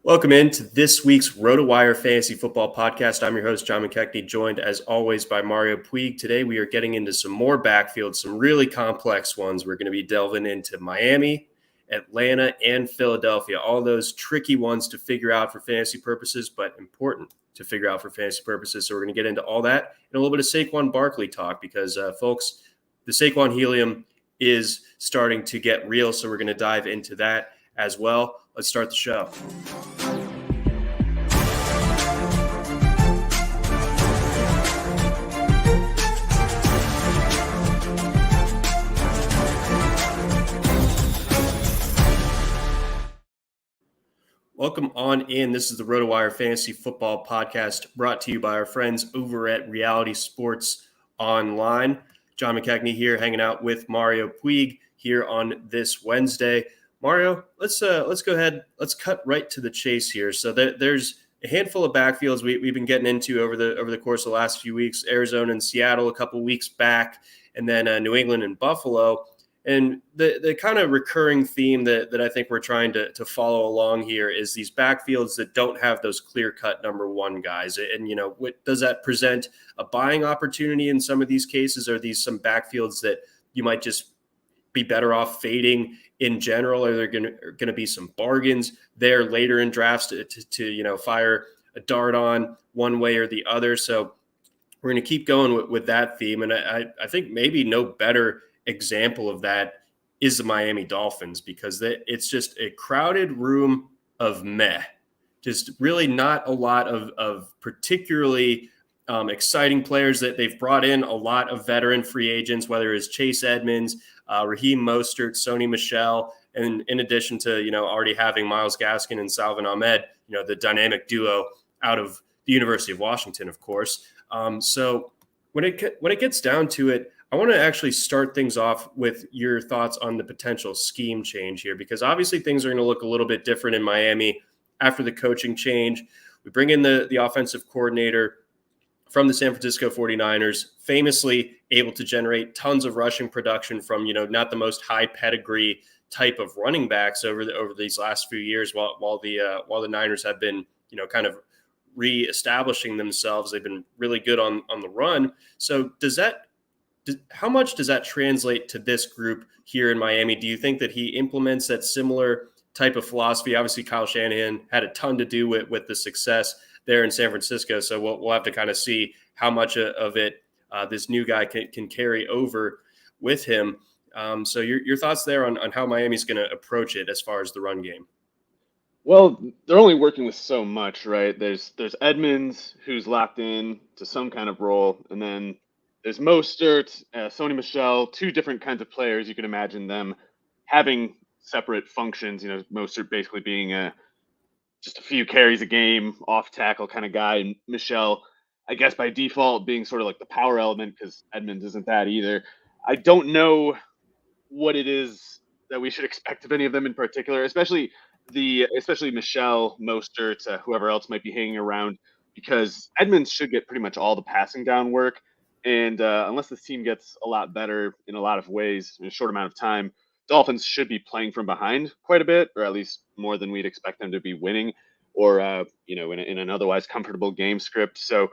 Welcome into this week's RotoWire Fantasy Football Podcast. I'm your host, John McKechnie, joined as always by Mario Puig. Today we are getting into some more backfields, some really complex ones. We're going to be delving into Miami, Atlanta, and Philadelphia. All those tricky ones to figure out for fantasy purposes, but important to figure out for fantasy purposes. So we're going to get into all that and a little bit of Saquon Barkley talk because, folks, the Saquon helium is starting to get real. So we're going to dive into that as well. Let's start the show. Welcome on in. This is the RotoWire Fantasy Football Podcast brought to you by our friends over at Reality Sports Online. John McKechnie here, hanging out with Mario Puig here on this Wednesday. Mario, let's go ahead. Let's cut right to the chase here. So there's a handful of backfields we've been getting into over the course of the last few weeks. Arizona and Seattle a couple weeks back, and then New England and Buffalo. And the kind of recurring theme that I think we're trying to follow along here is these backfields that don't have those clear-cut number one guys. And, you know, does that present a buying opportunity in some of these cases? Are these some backfields that you might just be better off fading in general? Are there going to be some bargains there later in drafts to you know, fire a dart on one way or the other? So we're going to keep going with that theme. And I think maybe no better example of that is the Miami Dolphins, because it's just a crowded room of meh. Just really not a lot of particularly exciting players that they've brought in. A lot of veteran free agents, whether it's Chase Edmonds, Raheem Mostert, Sony Michel, and in addition to, you know, already having Myles Gaskin and Salvon Ahmed, you know, the dynamic duo out of the University of Washington, of course. So when it gets down to it, I want to actually start things off with your thoughts on the potential scheme change here, because obviously things are going to look a little bit different in Miami after the coaching change. We bring in the offensive coordinator from the San Francisco 49ers, famously able to generate tons of rushing production from, you know, not the most high pedigree type of running backs over these last few years, while the Niners have been, you know, kind of reestablishing themselves. They've been really good on the run. So how much does that translate to this group here in Miami? Do you think that he implements that similar type of philosophy? Obviously, Kyle Shanahan had a ton to do with the success there in San Francisco. So we'll have to kind of see how much of it this new guy can carry over with him. So your thoughts there on how Miami's going to approach it as far as the run game? Well, they're only working with so much, right? There's Edmonds, who's locked in to some kind of role, and then there's Mostert, Sony Michel, two different kinds of players. You can imagine them having separate functions. You know, Mostert basically being just a few carries a game, off tackle kind of guy, and Michel, I guess by default, being sort of like the power element, because Edmonds isn't that either. I don't know what it is that we should expect of any of them in particular, especially Michel, Mostert, whoever else might be hanging around, because Edmonds should get pretty much all the passing down work. And unless this team gets a lot better in a lot of ways in a short amount of time, Dolphins should be playing from behind quite a bit, or at least more than we'd expect them to be winning, or you know, in an otherwise comfortable game script. So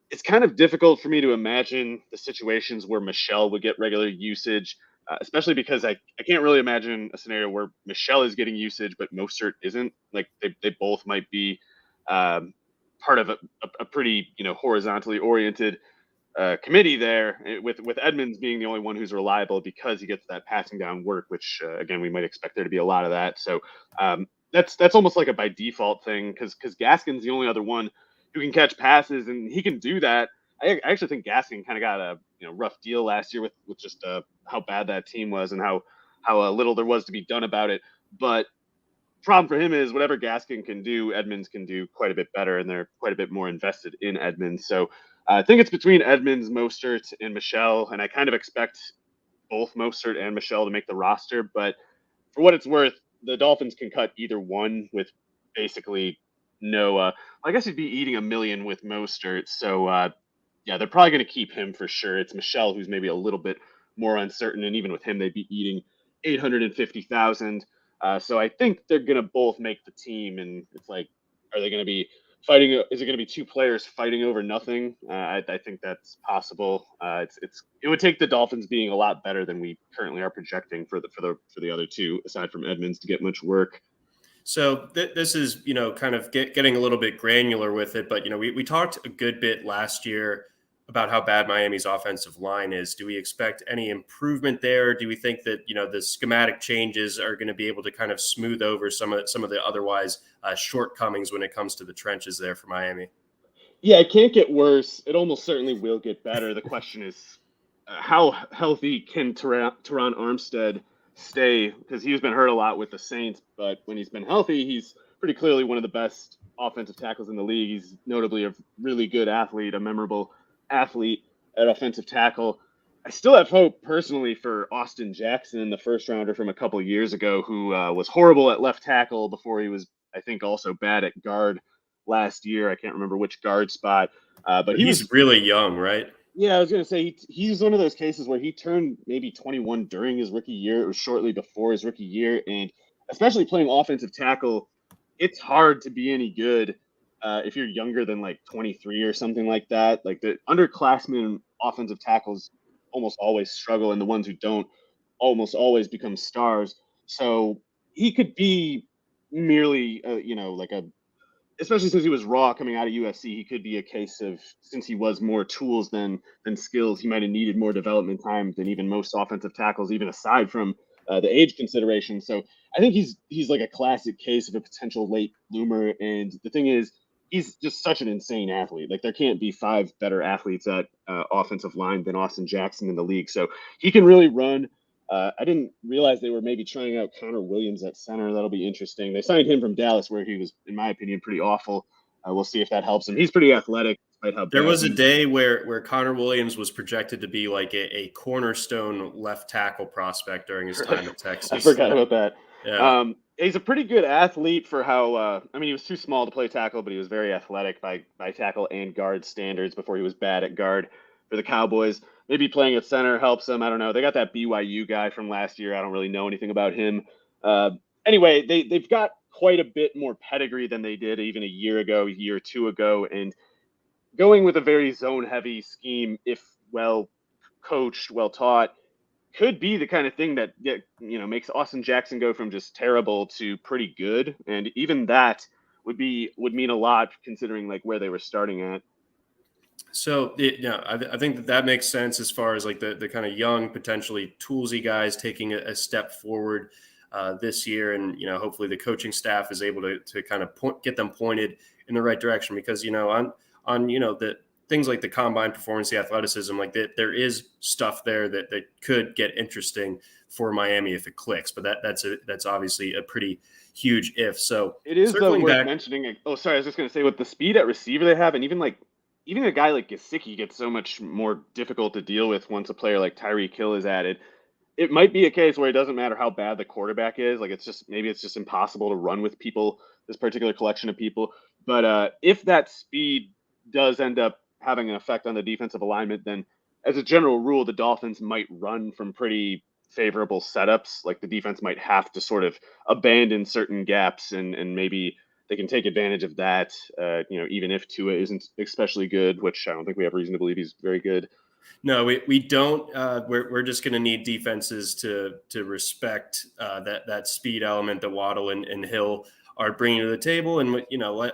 it's kind of difficult for me to imagine the situations where Michel would get regular usage, especially because I can't really imagine a scenario where Michel is getting usage but Mostert isn't. Like they both might be part of a pretty, you know, horizontally oriented committee there, with Edmonds being the only one who's reliable because he gets that passing down work, which again, we might expect there to be a lot of that. So that's almost like a by default thing, because Gaskin's the only other one who can catch passes, and he can do that. I actually think Gaskin kind of got a rough deal last year with just how bad that team was and how little there was to be done about it. But problem for him is whatever Gaskin can do, Edmonds can do quite a bit better, and they're quite a bit more invested in Edmonds. So I think it's between Edmonds, Mostert, and Michel, and I kind of expect both Mostert and Michel to make the roster. But for what it's worth, the Dolphins can cut either one with basically no. I guess he'd be eating $1 million with Mostert. So yeah, they're probably going to keep him for sure. It's Michel who's maybe a little bit more uncertain, and even with him, they'd be eating $850,000. So I think they're going to both make the team, and it's like, are they going to be fighting? Is it going to be two players fighting over nothing? I think that's possible. It would take the Dolphins being a lot better than we currently are projecting for the other two, aside from Edmonds, to get much work. So this is, kind of getting a little bit granular with it, but, we talked a good bit last year about how bad Miami's offensive line is. Do we expect any improvement there? Do we think that, the schematic changes are going to be able to kind of smooth over some of the otherwise shortcomings when it comes to the trenches there for Miami? Yeah, it can't get worse. It almost certainly will get better. The question is, how healthy can Teron Armstead stay? Because he's been hurt a lot with the Saints, but when he's been healthy, he's pretty clearly one of the best offensive tackles in the league. He's notably a really good athlete, a memorable athlete at offensive tackle. I still have hope personally for Austin Jackson, the first rounder from a couple years ago, who was horrible at left tackle before he was, I think, also bad at guard last year. I can't remember which guard spot, but he's really young, right? Yeah, I was going to say he's one of those cases where he turned maybe 21 during his rookie year. It was shortly before his rookie year, and especially playing offensive tackle, it's hard to be any good if you're younger than like 23 or something like that. Like the underclassmen offensive tackles almost always struggle, and the ones who don't almost always become stars. So he could be merely, like especially since he was raw coming out of USC, he could be a case of, since he was more tools than skills, he might have needed more development time than even most offensive tackles, even aside from the age consideration. So I think he's like a classic case of a potential late bloomer. And the thing is, he's just such an insane athlete. Like there can't be five better athletes at offensive line than Austin Jackson in the league. So he can really run. I didn't realize they were maybe trying out Connor Williams at center. That'll be interesting. They signed him from Dallas, where he was, in my opinion, pretty awful. We'll see if that helps him. He's pretty athletic, despite how there was a day where Connor Williams was projected to be like a cornerstone left tackle prospect during his time at Texas. I forgot about that. Yeah. He's a pretty good athlete for how. He was too small to play tackle, but he was very athletic by tackle and guard standards before he was bad at guard for the Cowboys. Maybe playing at center helps them. I don't know. They got that BYU guy from last year. I don't really know anything about him. Anyway, they've got quite a bit more pedigree than they did even a year or two ago. And going with a very zone-heavy scheme, if well coached, well taught, could be the kind of thing that makes Austin Jackson go from just terrible to pretty good. And even that would mean a lot considering like where they were starting at. So, I think that makes sense as far as like the kind of young, potentially toolsy guys taking a step forward this year. And, hopefully the coaching staff is able to kind of get them pointed in the right direction because, on the things like the combine performance, the athleticism, like that, there is stuff there that could get interesting for Miami if it clicks. But that's obviously a pretty huge if. So it is worth mentioning. Oh, sorry. I was just going to say with the speed at receiver they have, and even a guy like Gesicki gets so much more difficult to deal with once a player like Tyreek Hill is added. It might be a case where it doesn't matter how bad the quarterback is. Like maybe it's just impossible to run with people, this particular collection of people. But if that speed does end up having an effect on the defensive alignment, then as a general rule, the Dolphins might run from pretty favorable setups. Like the defense might have to sort of abandon certain gaps and maybe they can take advantage of that, even if Tua isn't especially good, which I don't think we have reason to believe he's very good. No, we don't. We're just going to need defenses to respect that speed element that Waddle and Hill are bringing to the table. And,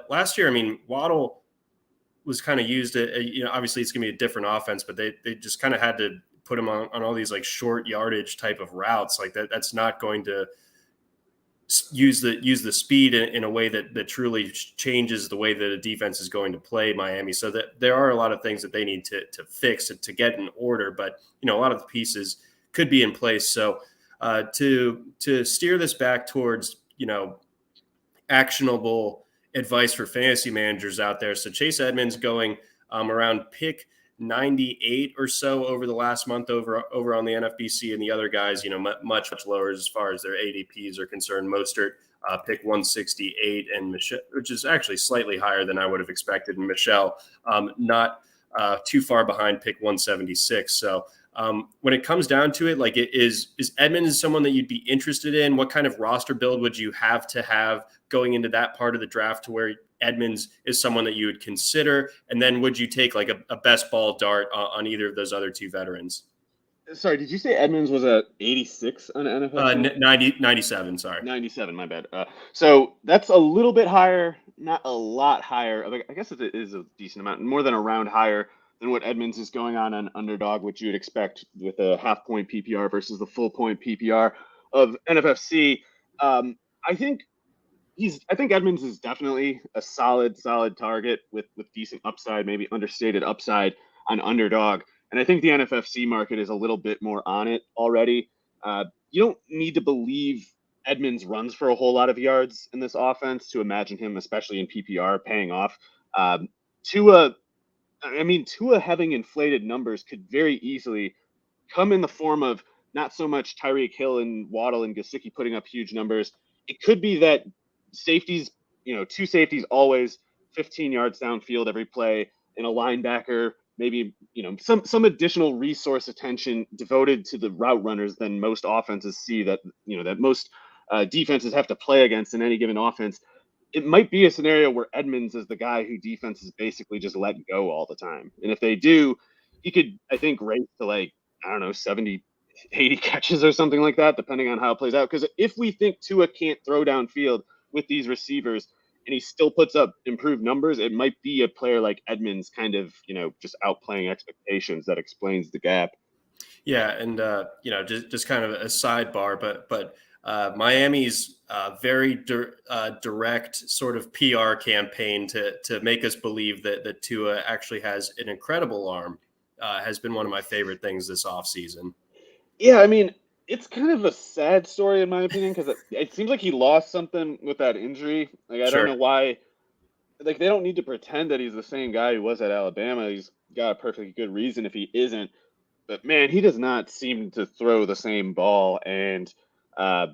last year, Waddle was kind of used, obviously it's going to be a different offense, but they just kind of had to put him on all these like short yardage type of routes. Like that's not going to use the speed in a way that truly changes the way that a defense is going to play Miami. So that there are a lot of things that they need to fix to get in order, but a lot of the pieces could be in place. So to steer this back towards actionable advice for fantasy managers out there. So Chase Edmonds going around pick 98 or so over the last month over on the NFBC, and the other guys, much lower as far as their ADPs are concerned. Mostert pick 168, and Michelle, which is actually slightly higher than I would have expected. And Michelle not too far behind, pick 176. So When it comes down to it, like is Edmonds someone that you'd be interested in? What kind of roster build would you have to have going into that part of the draft to where Edmonds is someone that you would consider? And then would you take like a best ball dart on either of those other two veterans? Sorry, did you say Edmonds was at 86 on NFFC? 97, sorry. 97, my bad. So that's a little bit higher, not a lot higher. I guess it is a decent amount, more than a round higher than what Edmonds is going on Underdog, which you would expect with a half-point PPR versus the full-point PPR of NFFC. I think Edmonds is definitely a solid target with decent upside, maybe understated upside on Underdog. And I think the NFFC market is a little bit more on it already. You don't need to believe Edmonds runs for a whole lot of yards in this offense to imagine him, especially in PPR, paying off. Tua having inflated numbers could very easily come in the form of not so much Tyreek Hill and Waddle and Gesicki putting up huge numbers. It could be that safeties, two safeties always 15 yards downfield every play, and a linebacker, maybe, some additional resource attention devoted to the route runners than most offenses see that most defenses have to play against in any given offense. It might be a scenario where Edmonds is the guy who defenses basically just let go all the time. And if they do, he could, I think, race to 70, 80 catches or something like that, depending on how it plays out. Because if we think Tua can't throw downfield with these receivers and he still puts up improved numbers, it might be a player like Edmonds kind of, just outplaying expectations that explains the gap. Yeah, and just kind of a sidebar, but Miami's very direct sort of PR campaign to make us believe that Tua actually has an incredible arm has been one of my favorite things this offseason. Yeah, I mean, it's kind of a sad story in my opinion because it seems like he lost something with that injury. Like I don't know why. Like they don't need to pretend that he's the same guy who was at Alabama. He's got a perfectly good reason if he isn't. But man, he does not seem to throw the same ball, and I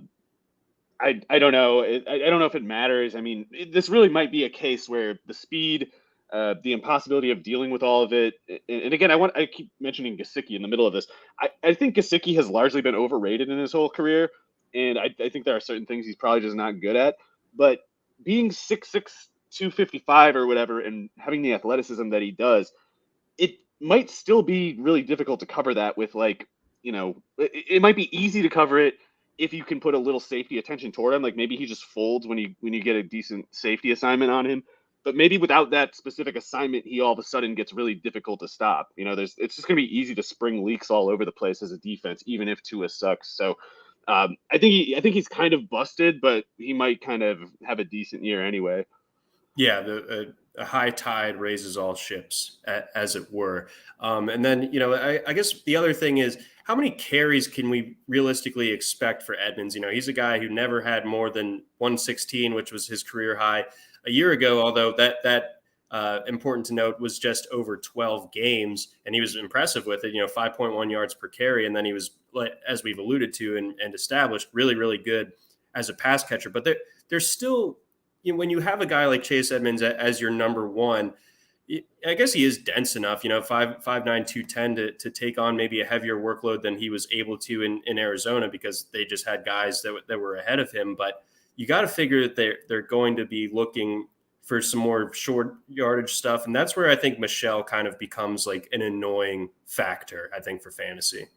don't know. I don't know if it matters. I mean, this really might be a case where the speed, the impossibility of dealing with all of it, and again, I keep mentioning Gesicki in the middle of this. I think Gesicki has largely been overrated in his whole career, and I think there are certain things he's probably just not good at. But being 6'6", 255 or whatever, and having the athleticism that he does, it might still be really difficult to cover that with it might be easy to cover it if you can put a little safety attention toward him. Like maybe he just folds when you get a decent safety assignment on him. But maybe without that specific assignment, he all of a sudden gets really difficult to stop. It's just going to be easy to spring leaks all over the place as a defense, even if Tua sucks. So I think he's kind of busted, but he might kind of have a decent year anyway. Yeah, a high tide raises all ships, as it were. And then, I guess the other thing is, how many carries can we realistically expect for Edmonds? He's a guy who never had more than 116, which was his career high a year ago, although that important to note was just over 12 games, and he was impressive with it, 5.1 yards per carry. And then he was, as we've alluded to and established, really, really good as a pass catcher. But there's still, when you have a guy like Chase Edmonds as your number one, I guess he is dense enough, 5'9", 210 to take on maybe a heavier workload than he was able to in Arizona because they just had guys that were ahead of him. But you got to figure that they're going to be looking for some more short yardage stuff. And that's where I think Michel kind of becomes like an annoying factor, I think, for fantasy.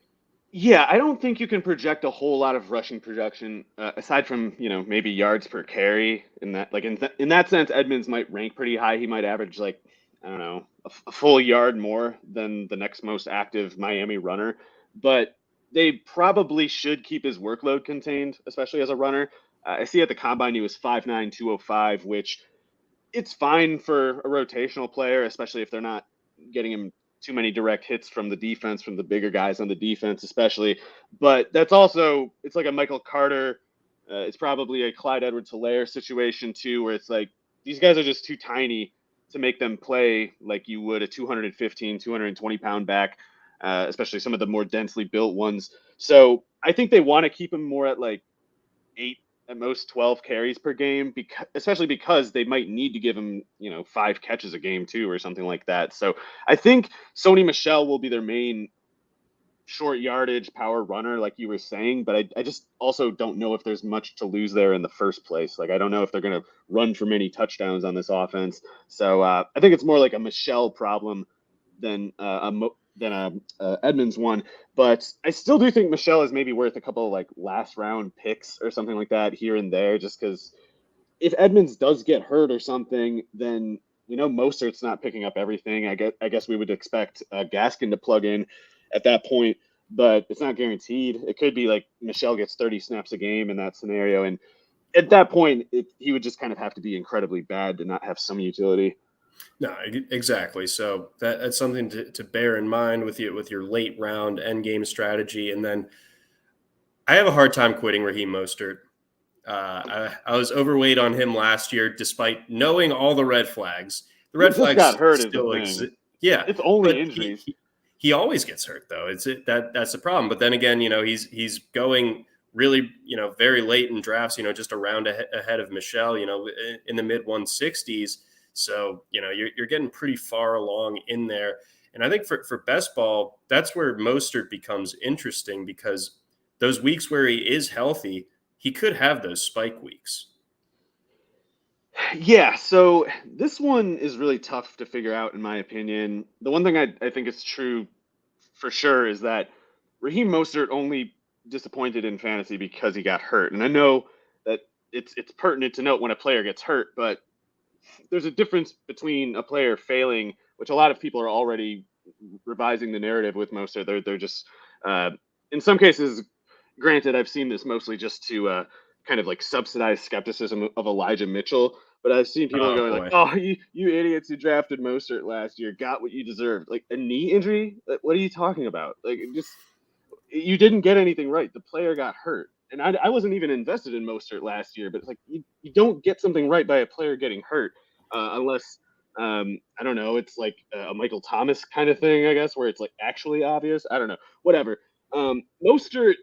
Yeah, I don't think you can project a whole lot of rushing production aside from maybe yards per carry. In that sense, Edmonds might rank pretty high. He might average I don't know, a full yard more than the next most active Miami runner. But they probably should keep his workload contained, especially as a runner. I see at the combine he was 5'9", 205, which it's fine for a rotational player, especially if they're not getting him too many direct hits from the defense, from the bigger guys on the defense, especially. But that's also, it's like a Michael Carter. It's probably a Clyde Edwards-Helaire situation too, where it's like these guys are just too tiny to make them play like you would a 215, 220-pound back, especially some of the more densely built ones. So I think they want to keep him more at 8, at most 12 carries per game, especially because they might need to give him, 5 catches a game too, or something like that. So I think Sony Michel will be their main short yardage power runner, like you were saying, but I just also don't know if there's much to lose there in the first place. Like, I don't know if they're going to run for many touchdowns on this offense. So I think it's more like a Michelle problem than a Edmonds one. But I still do think Michelle is maybe worth a couple of like last round picks or something like that here and there, just because if Edmonds does get hurt or something, then Mostert's not picking up everything. I guess we would expect Gaskin to plug in at that point, but it's not guaranteed. It could be like Michelle gets 30 snaps a game in that scenario, and at that point, he would just kind of have to be incredibly bad to not have some utility. No, exactly. So that's something to bear in mind with your late round end game strategy. And then I have a hard time quitting Raheem Mostert. I was overweight on him last year, despite knowing all the red flags. The red flags got hurt still is exist. Yeah, it's only injuries. He always gets hurt though. That's the problem. But then again, he's going really very late in drafts. Just a round ahead of Michelle. In the mid 160s. So you're getting pretty far along in there. And I think for best ball, that's where Mostert becomes interesting, because those weeks where he is healthy, he could have those spike weeks. Yeah, so this one is really tough to figure out, in my opinion. The one thing I think is true for sure is that Raheem Mostert only disappointed in fantasy because he got hurt. And I know that it's pertinent to note when a player gets hurt, but there's a difference between a player failing, which a lot of people are already revising the narrative with Mostert. They're just, in some cases, granted, I've seen this mostly just to kind of like subsidize skepticism of Elijah Mitchell. But I've seen people going like, "Oh, you idiots who drafted Mostert last year got what you deserved." Like, a knee injury? What are you talking about? Like, you didn't get anything right. The player got hurt. And I wasn't even invested in Mostert last year, but it's like you don't get something right by a player getting hurt unless, I don't know, it's like a Michael Thomas kind of thing, I guess, where it's like actually obvious. I don't know. Whatever. Mostert,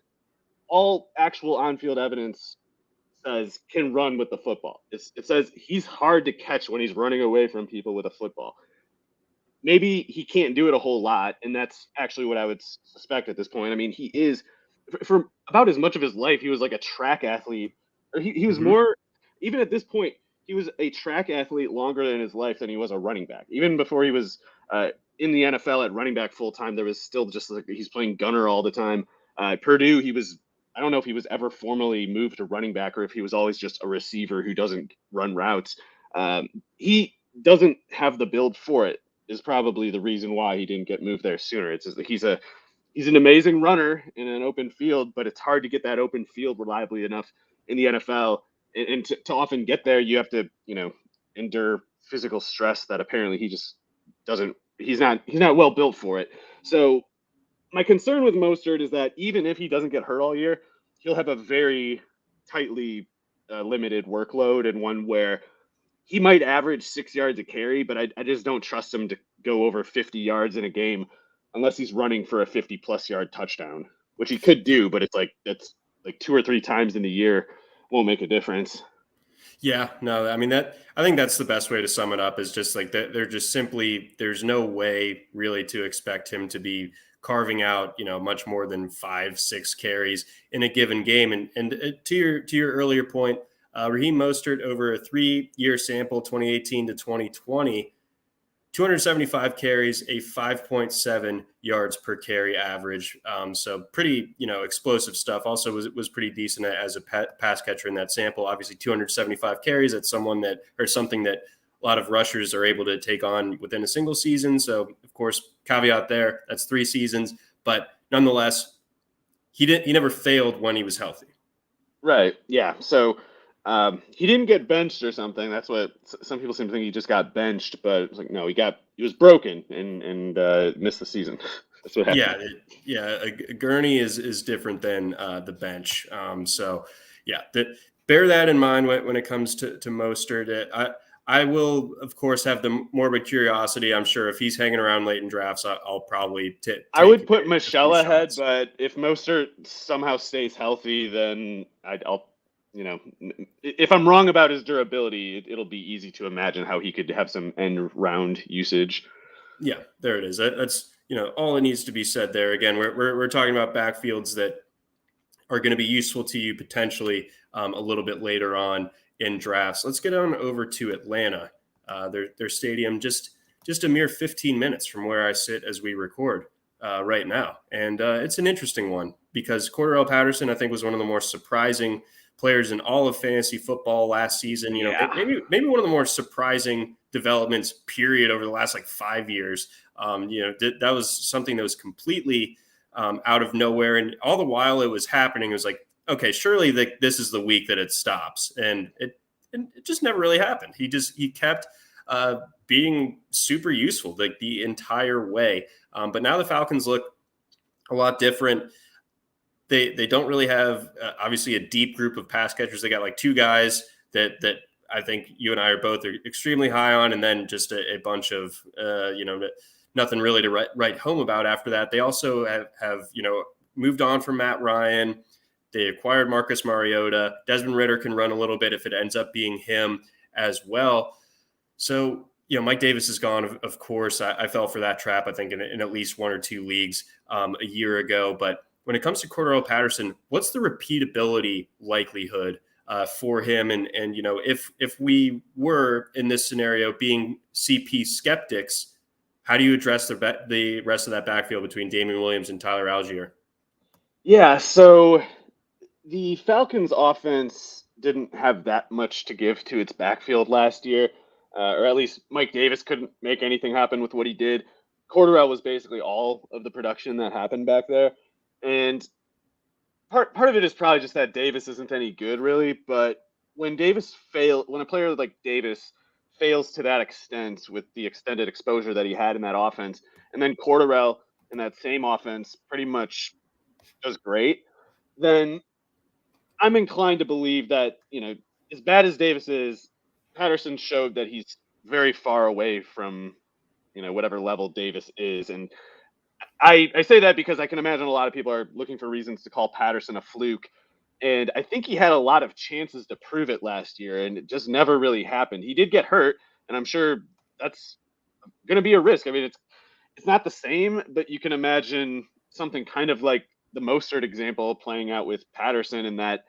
all actual on-field evidence says can run with the football. It says he's hard to catch when he's running away from people with a football. Maybe he can't do it a whole lot, and that's actually what I would suspect at this point. I mean, he is, for about as much of his life, he was like a track athlete. Or he was more, even at this point, he was a track athlete longer in his life than he was a running back. Even before he was in the NFL at running back full time, there was still just like he's playing gunner all the time. Purdue, I don't know if he was ever formally moved to running back or if he was always just a receiver who doesn't run routes. He doesn't have the build for it, is probably the reason why he didn't get moved there sooner. It's just that he's an amazing runner in an open field, but it's hard to get that open field reliably enough in the NFL. And to often get there, you have to, endure physical stress that apparently he just doesn't. He's not well built for it. So my concern with Mostert is that even if he doesn't get hurt all year, he'll have a very tightly limited workload, and one where he might average 6 yards a carry, but I just don't trust him to go over 50 yards in a game unless he's running for a 50-plus yard touchdown, which he could do, but that's like 2 or 3 times in the year won't make a difference. Yeah, no, I mean I think that's the best way to sum it up, is just like that. They're just simply, there's no way really to expect him to be carving out, much more than 5-6 carries in a given game. And to your earlier point, Raheem Mostert over a 3-year sample, 2018 to 2020, 275 carries, a 5.7 yards per carry average. So pretty, explosive stuff. Also was pretty decent as a pass catcher in that sample. Obviously 275 carries. That's something that a lot of rushers are able to take on within a single season. So of course, caveat there, that's 3 seasons, but nonetheless, he never failed when he was healthy. Right. Yeah. So he didn't get benched or something. That's what some people seem to think. He just got benched, but it's like, no, he was broken and missed the season. That's what happened. Yeah. A gurney is different than the bench. So yeah, bear that in mind when it comes to Mostert. I will, of course, have the morbid curiosity. I'm sure if he's hanging around late in drafts, I'll probably I would put Michelle ahead, but if Mostert somehow stays healthy, then I'll. If I'm wrong about his durability, it'll be easy to imagine how he could have some end round usage. Yeah, there it is. That's all it needs to be said there. Again, we're talking about backfields that are going to be useful to you potentially a little bit later on in drafts. Let's get on over to Atlanta. Their stadium just a mere 15 minutes from where I sit as we record right now. And it's an interesting one because Cordarrelle Patterson, I think, was one of the more surprising players in all of fantasy football last season. Maybe one of the more surprising developments, period, over the last 5 years. That was something that was completely out of nowhere. And all the while it was happening, it was like, okay, surely this is the week that it stops. And it just never really happened. He kept being super useful the entire way. But now the Falcons look a lot different. They don't really have obviously a deep group of pass catchers. They got two guys that I think you and I are both extremely high on, and then just a bunch of nothing really to write home about after that. They also have moved on from Matt Ryan. They acquired Marcus Mariota. Desmond Ridder can run a little bit if it ends up being him as well. So, Mike Davis is gone, of course. I fell for that trap, I think, in at least one or two leagues a year ago. But when it comes to Cordarrelle Patterson, what's the repeatability likelihood for him? And if we were in this scenario being CP skeptics, how do you address the rest of that backfield between Damian Williams and Tyler Algier? Yeah, so the Falcons offense didn't have that much to give to its backfield last year, or at least Mike Davis couldn't make anything happen with what he did. Cordarrelle was basically all of the production that happened back there. And part of it is probably just that Davis isn't any good, really. But when a player like Davis fails to that extent with the extended exposure that he had in that offense, and then Cordarrelle in that same offense pretty much does great, then I'm inclined to believe that, as bad as Davis is, Patterson showed that he's very far away from, whatever level Davis is. And I say that because I can imagine a lot of people are looking for reasons to call Patterson a fluke. And I think he had a lot of chances to prove it last year, and it just never really happened. He did get hurt, and I'm sure that's going to be a risk. I mean, it's not the same, but you can imagine something kind of like the Mostert example playing out with Patterson in that,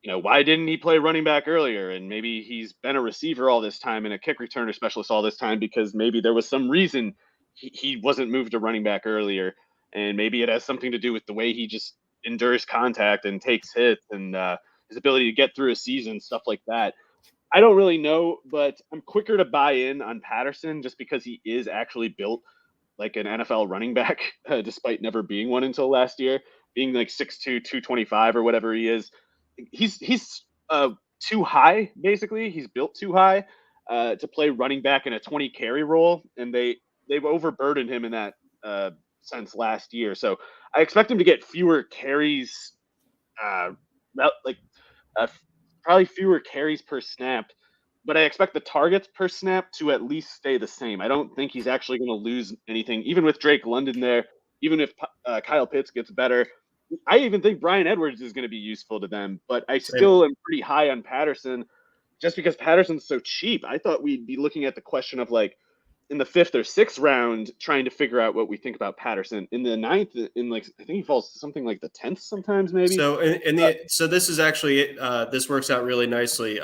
why didn't he play running back earlier? And maybe he's been a receiver all this time and a kick returner specialist all this time because maybe there was some reason he wasn't moved to running back earlier. And maybe it has something to do with the way he just endures contact and takes hits and his ability to get through a season, stuff like that. I don't really know, but I'm quicker to buy in on Patterson just because he is actually built like an NFL running back, despite never being one until last year, being like 6'2", 225 or whatever he is. He's too high, basically. He's built too high to play running back in a 20 carry role, and they've overburdened him in that sense last year. So I expect him to get fewer carries, probably fewer carries per snap, but I expect the targets per snap to at least stay the same. I don't think he's actually going to lose anything, even with Drake London there, even if Kyle Pitts gets better. I even think Bryan Edwards is going to be useful to them, but I still am pretty high on Patterson just because Patterson's so cheap. I thought we'd be looking at the question of in the 5th or 6th round, trying to figure out what we think about Patterson. In the 9th, I think he falls something like the 10th sometimes, maybe. So, so this is actually this works out really nicely.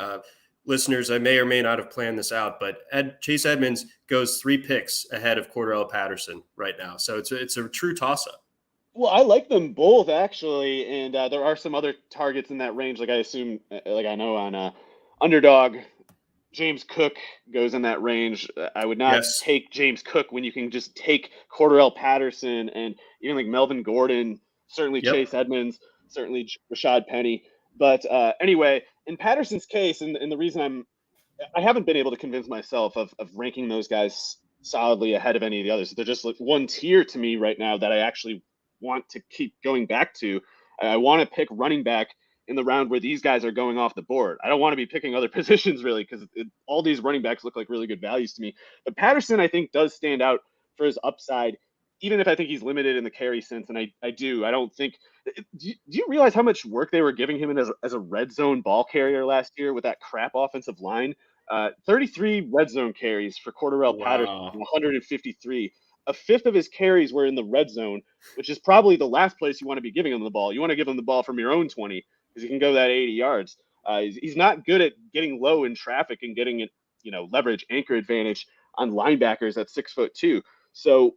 Listeners, I may or may not have planned this out, but Chase Edmonds goes 3 picks ahead of Cordarrelle Patterson right now. So it's a true toss-up. Well, I like them both actually, and there are some other targets in that range. I know on Underdog, James Cook goes in that range. I would not take James Cook when you can just take Cordarrelle Patterson and even like Melvin Gordon, certainly Chase Edmonds, certainly Rashad Penny. But anyway, in Patterson's case, and the reason I haven't been able to convince myself of ranking those guys solidly ahead of any of the others. They're just like one tier to me right now that I actually want to keep going back to. I want to pick running back in the round where these guys are going off the board. I don't want to be picking other positions really because all these running backs look like really good values to me. But Patterson, I think, does stand out for his upside, even if I think he's limited in the carry sense. And I do. I don't think – do you realize how much work they were giving him as a red zone ball carrier last year with that crap offensive line? 33 red zone carries for Cordarrelle Patterson, 153. a fifth of his carries were in the red zone, which is probably the last place you want to be giving him the ball. You want to give him the ball from your own 20 because he can go that 80 yards. He's not good at getting low in traffic and getting it, leverage anchor advantage on linebackers at 6'2". So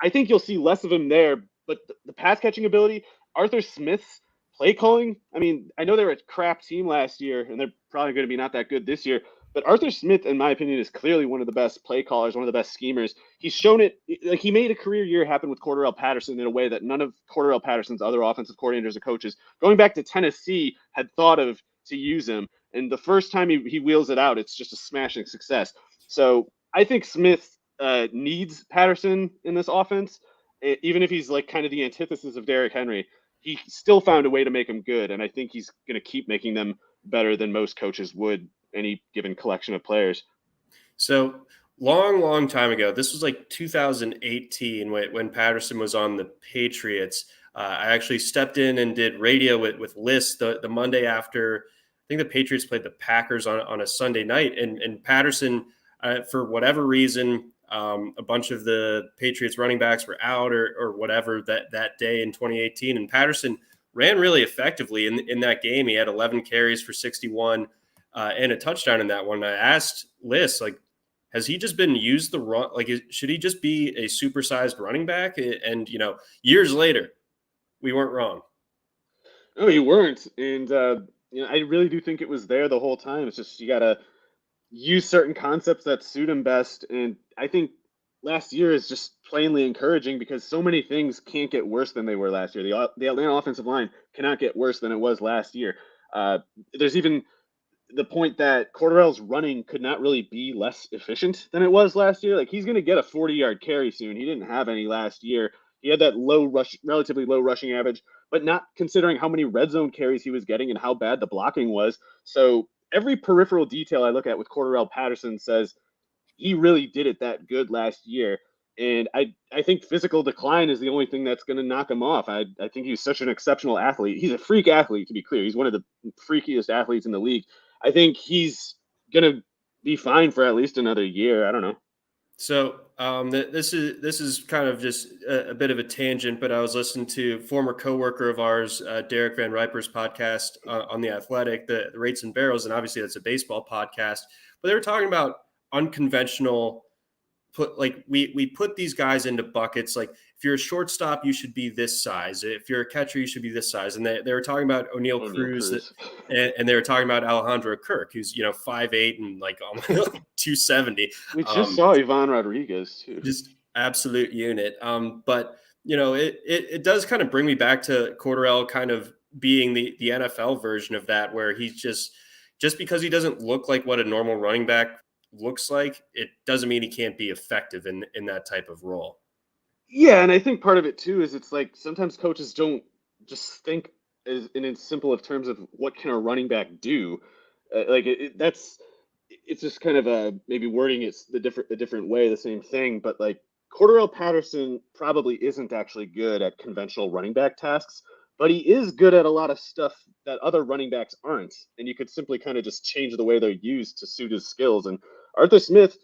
I think you'll see less of him there. But the pass catching ability, Arthur Smith's play calling. I mean, I know they were a crap team last year, and they're probably going to be not that good this year. But Arthur Smith, in my opinion, is clearly one of the best play callers, one of the best schemers. He's shown it. Like, he made a career year happen with Cordarrelle Patterson in a way that none of Cordarrelle Patterson's other offensive coordinators or coaches, going back to Tennessee, had thought of to use him. And the first time he wheels it out, it's just a smashing success. So I think Smith needs Patterson in this offense, even if he's like kind of the antithesis of Derrick Henry. He still found a way to make them good, and I think he's going to keep making them better than most coaches would any given collection of players. So long time ago, this was like 2018 when Patterson was on the Patriots. I actually stepped in and did radio with Liss the Monday after. I think the Patriots played the Packers on a Sunday night, and Patterson, for whatever reason, a bunch of the Patriots running backs were out or whatever that day in 2018, and Patterson ran really effectively in that game. He had 11 carries for 61 and a touchdown in that one. I asked Liss, like, has he just been used the wrong? Like, should he just be a supersized running back? And years later, we weren't wrong. No, you weren't, and I really do think it was there the whole time. It's just you gotta use certain concepts that suit him best. And I think last year is just plainly encouraging because so many things can't get worse than they were last year. The Atlanta offensive line cannot get worse than it was last year. There's even the point that Cordarrelle's running could not really be less efficient than it was last year. Like, he's going to get a 40-yard carry soon. He didn't have any last year. He had that relatively low rushing average, but not considering how many red zone carries he was getting and how bad the blocking was. So every peripheral detail I look at with Cordarrelle Patterson says he really did it that good last year. And I think physical decline is the only thing that's going to knock him off. I think he's such an exceptional athlete. He's a freak athlete, to be clear. He's one of the freakiest athletes in the league. I think he's going to be fine for at least another year. I don't know. So this is kind of just a bit of a tangent, but I was listening to former coworker of ours, Derek Van Riper's podcast on The Athletic, the Rates and Barrels, and obviously that's a baseball podcast. But they were talking about unconventional. We put these guys into buckets. Like, if you're a shortstop, you should be this size. If you're a catcher, you should be this size. And they were talking about O'Neal Cruz. And they were talking about Alejandro Kirk, who's 5'8" and like 270. We just saw Ivan Rodriguez too. Just absolute unit. But it does kind of bring me back to Cordarrelle kind of being the NFL version of that, where he's just because he doesn't look like what a normal running back looks like, it doesn't mean he can't be effective in that type of role. Yeah, and I think part of it too is it's like sometimes coaches don't just think in simple of terms of what can a running back do. It's just kind of maybe wording it's a different way, the same thing. But like, Cordarrelle Patterson probably isn't actually good at conventional running back tasks, but he is good at a lot of stuff that other running backs aren't. And you could simply kind of just change the way they're used to suit his skills. And Arthur Smith,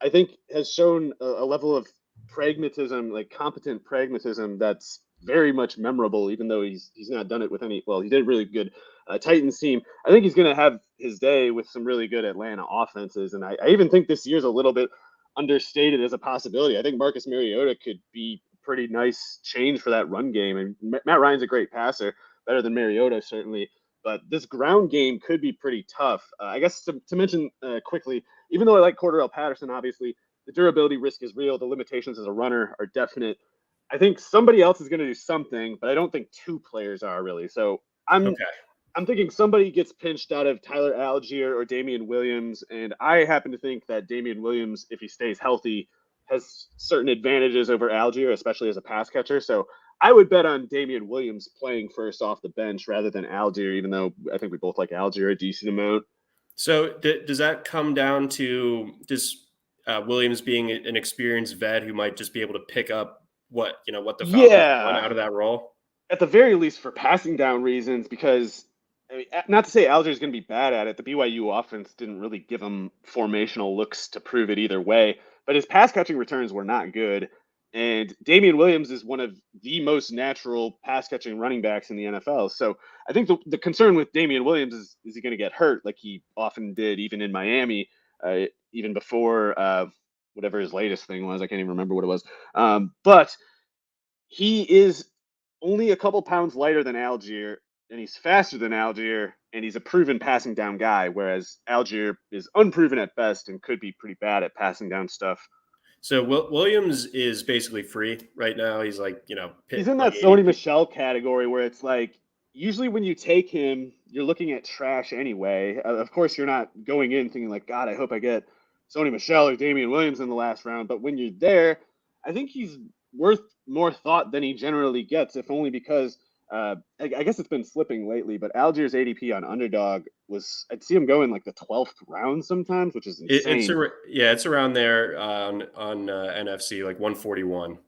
I think, has shown a level of pragmatism, like competent pragmatism, that's very much memorable, even though he's not done it with any. Well, he did a really good Titans team. I think he's going to have his day with some really good Atlanta offenses. And I even think this year's a little bit understated as a possibility. I think Marcus Mariota could be a pretty nice change for that run game. And Matt Ryan's a great passer, better than Mariota, certainly. But this ground game could be pretty tough. I guess to mention quickly, even though I like Cordarrelle Patterson, obviously, the durability risk is real. The limitations as a runner are definite. I think somebody else is going to do something, but I don't think two players are really. So I'm thinking somebody gets pinched out of Tyler Algier or Damian Williams, and I happen to think that Damian Williams, if he stays healthy, has certain advantages over Algier, especially as a pass catcher. So I would bet on Damian Williams playing first off the bench rather than Algier, even though I think we both like Algier a decent amount. So does that come down to just Williams being an experienced vet who might just be able to pick up what the Falcons want out of that role? At the very least, for passing down reasons, because I mean, not to say Algier is going to be bad at it. The BYU offense didn't really give him formational looks to prove it either way, but his pass catching returns were not good. And Damian Williams is one of the most natural pass catching running backs in the NFL. So I think the concern with Damian Williams is he going to get hurt like he often did, even in Miami, even before whatever his latest thing was. I can't even remember what it was. But he is only a couple pounds lighter than Algier, and he's faster than Algier, and he's a proven passing down guy, whereas Algier is unproven at best and could be pretty bad at passing down stuff. So Williams is basically free right now. He's like, He's in like that Sony 80. Michel category where it's like, usually when you take him, you're looking at trash anyway. Of course, you're not going in thinking like, God, I hope I get Sony Michel or Damian Williams in the last round. But when you're there, I think he's worth more thought than he generally gets, if only because I guess it's been slipping lately. But Algier's ADP on Underdog I'd see him go in like the 12th round sometimes, which is insane. It's around there on NFC, like 141.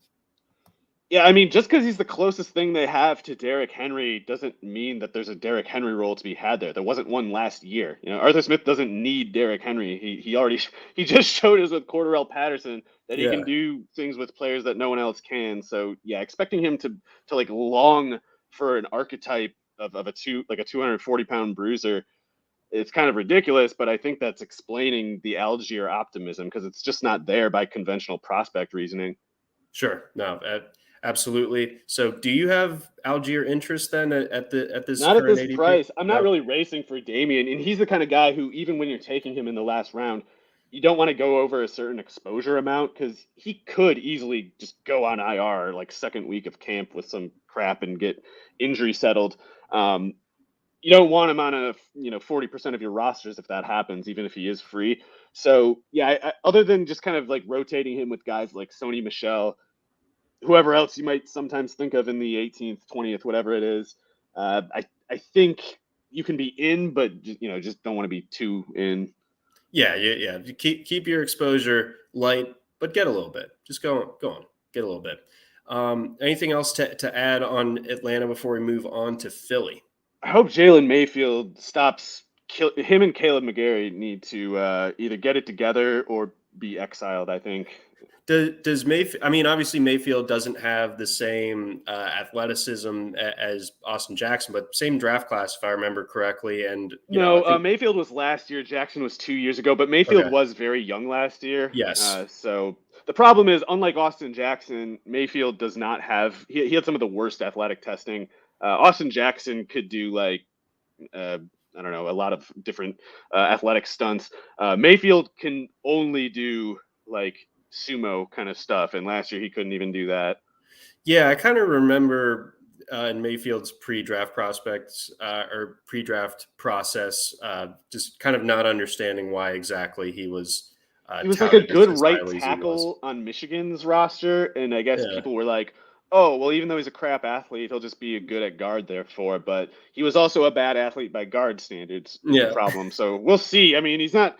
Yeah, I mean, just because he's the closest thing they have to Derrick Henry doesn't mean that there's a Derrick Henry role to be had there. There wasn't one last year. Arthur Smith doesn't need Derrick Henry. He just showed us with Cordarrelle Patterson that he can do things with players that no one else can. So yeah, expecting him to like long for an archetype of a 240-pound bruiser, it's kind of ridiculous. But I think that's explaining the Algier optimism because it's just not there by conventional prospect reasoning. Sure, no. Absolutely. So, do you have Algier interest then at this? Not at this ADP? price. I'm not really racing for Damian, and he's the kind of guy who, even when you're taking him in the last round, you don't want to go over a certain exposure amount because he could easily just go on IR like second week of camp with some crap and get injury settled. You don't want him on a 40% of your rosters if that happens, even if he is free. So yeah, other than just kind of like rotating him with guys like Sony Michel, whoever else you might sometimes think of in the 18th, 20th, whatever it is. I think you can be in, but just don't want to be too in. Yeah. Keep your exposure light, but get a little bit. Just go on, get a little bit. Anything else to add on Atlanta before we move on to Philly? I hope Jalen Mayfield stops. Him and Caleb McGarry need to either get it together or be exiled, I think. Does Mayfield? I mean, obviously Mayfield doesn't have the same athleticism as Austin Jackson, but same draft class, if I remember correctly. And Mayfield was last year. Jackson was 2 years ago, but Mayfield was very young last year. Yes. So the problem is, unlike Austin Jackson, Mayfield does not have. He had some of the worst athletic testing. Austin Jackson could do I don't know, a lot of different athletic stunts. Mayfield can only do like sumo kind of stuff, and last year he couldn't even do that. Yeah, I kind of remember in Mayfield's pre-draft prospects or pre-draft process, just kind of not understanding why exactly he was. He was like a good right tackle on Michigan's roster, and I guess people were like, "Oh, well, even though he's a crap athlete, he'll just be good at guard, therefore." But he was also a bad athlete by guard standards. The problem. So we'll see. I mean, he's got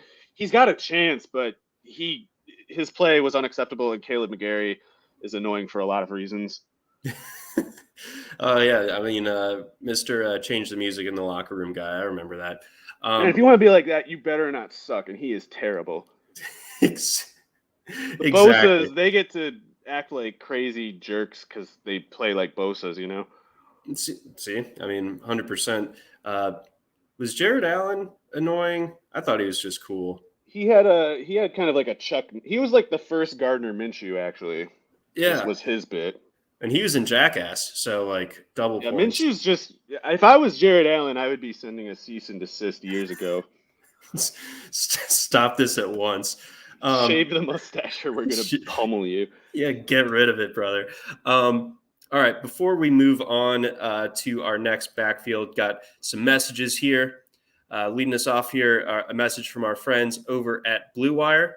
a chance, but his play was unacceptable, and Caleb McGarry is annoying for a lot of reasons. Yeah, I mean, Mr. Change the Music in the Locker Room guy. I remember that. And if you want to be like that, you better not suck, and he is terrible. Exactly. Bosas, they get to act like crazy jerks because they play like Bosas, See, I mean, 100%. Was Jared Allen annoying? I thought he was just cool. He had kind of like a Chuck. He was like the first Gardner Minshew, actually. Yeah, was his bit. And he was in Jackass, so like double points. Minshew's just. If I was Jared Allen, I would be sending a cease and desist years ago. Stop this at once. Shave the mustache, or we're gonna pummel you. Yeah, get rid of it, brother. All right, before we move on to our next backfield, got some messages here. Leading us off here, a message from our friends over at Blue Wire.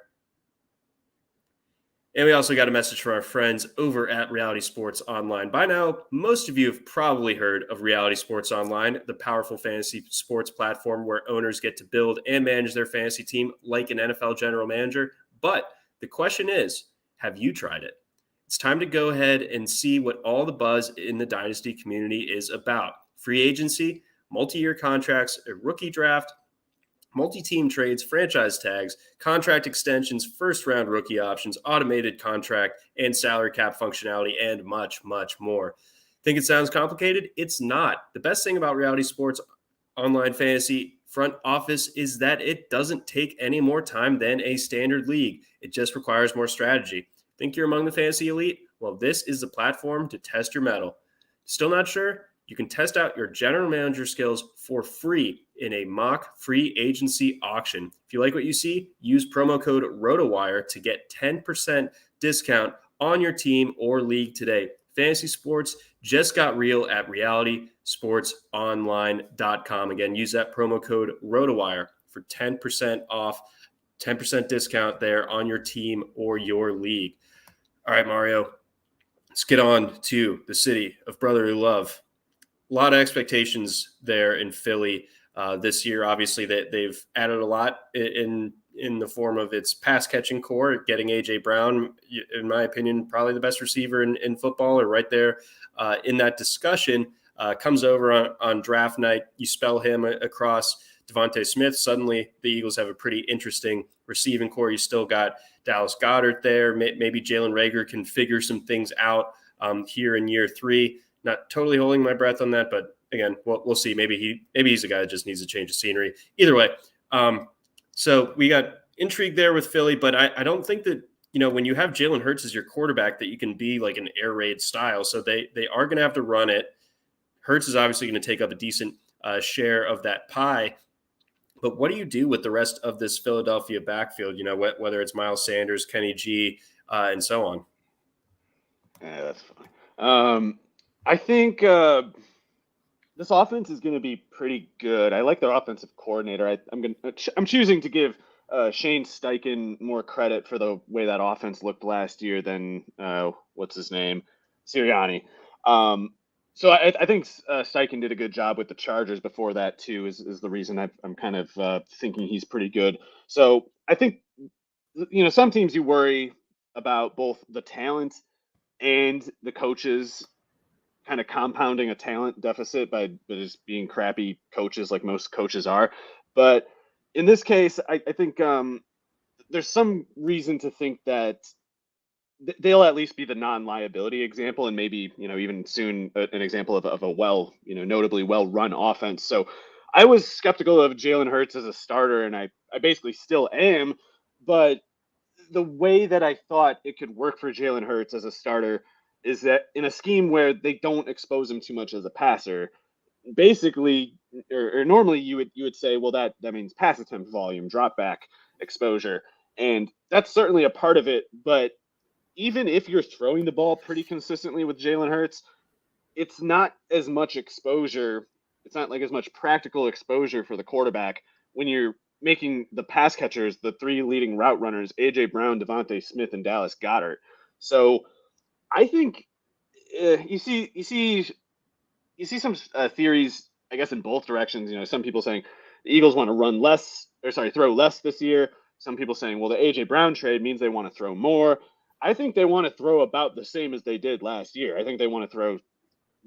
And we also got a message from our friends over at Reality Sports Online. By now, most of you have probably heard of Reality Sports Online, the powerful fantasy sports platform where owners get to build and manage their fantasy team like an NFL general manager. But the question is, have you tried it? It's time to go ahead and see what all the buzz in the Dynasty community is about. Free agency, multi-year contracts, a rookie draft, multi-team trades, franchise tags, contract extensions, first-round rookie options, automated contract and salary cap functionality, and much, much more. Think it sounds complicated? It's not. The best thing about Reality Sports Online Fantasy front office is that it doesn't take any more time than a standard league. It just requires more strategy. Think you're among the fantasy elite? Well, this is the platform to test your mettle. Still not sure? You can test out your general manager skills for free in a mock free agency auction. If you like what you see, use promo code RotoWire to get 10% discount on your team or league today. Fantasy sports just got real at realitysportsonline.com. Again, use that promo code RotoWire for 10% off, 10% discount there on your team or your league. All right, Mario, let's get on to the city of brotherly love. A lot of expectations there in Philly this year. Obviously, they've added a lot in the form of its pass catching core, getting A.J. Brown, in my opinion, probably the best receiver in football, or right there in that discussion, comes over on draft night. You spell him across Devontae Smith. Suddenly, the Eagles have a pretty interesting receiving core. You still got Dallas Goedert there. Maybe Jalen Reagor can figure some things out here in year 3. Not totally holding my breath on that, but again, we'll see. Maybe he's a guy that just needs a change of scenery. Either way, so we got intrigue there with Philly, but I don't think that, when you have Jalen Hurts as your quarterback, that you can be like an air raid style. So they are going to have to run it. Hurts is obviously going to take up a decent share of that pie. But what do you do with the rest of this Philadelphia backfield? Whether it's Miles Sanders, Kenny G, and so on. Yeah, that's fine. I think this offense is going to be pretty good. I like their offensive coordinator. I'm choosing to give Shane Steichen more credit for the way that offense looked last year than what's his name, Sirianni. So I think Steichen did a good job with the Chargers before that too. Is the reason I'm kind of thinking he's pretty good. So I think some teams you worry about both the talent and the coaches kind of compounding a talent deficit by just being crappy coaches like most coaches are. But in this case, I think there's some reason to think that they'll at least be the non-liability example, and maybe, even soon an example of a notably well-run offense. So I was skeptical of Jalen Hurts as a starter, and I basically still am. But the way that I thought it could work for Jalen Hurts as a starter is that in a scheme where they don't expose him too much as a passer, basically, or normally you would say, well, that means pass attempt volume, drop back exposure. And that's certainly a part of it. But even if you're throwing the ball pretty consistently with Jalen Hurts, it's not as much exposure. It's not like as much practical exposure for the quarterback when you're making the pass catchers, the 3 leading route runners, A.J. Brown, Devontae Smith, and Dallas Goedert. So I think you see some theories, I guess, in both directions. Some people saying the Eagles want to throw less this year. Some people saying, well, the A.J. Brown trade means they want to throw more. I think they want to throw about the same as they did last year. I think they want to throw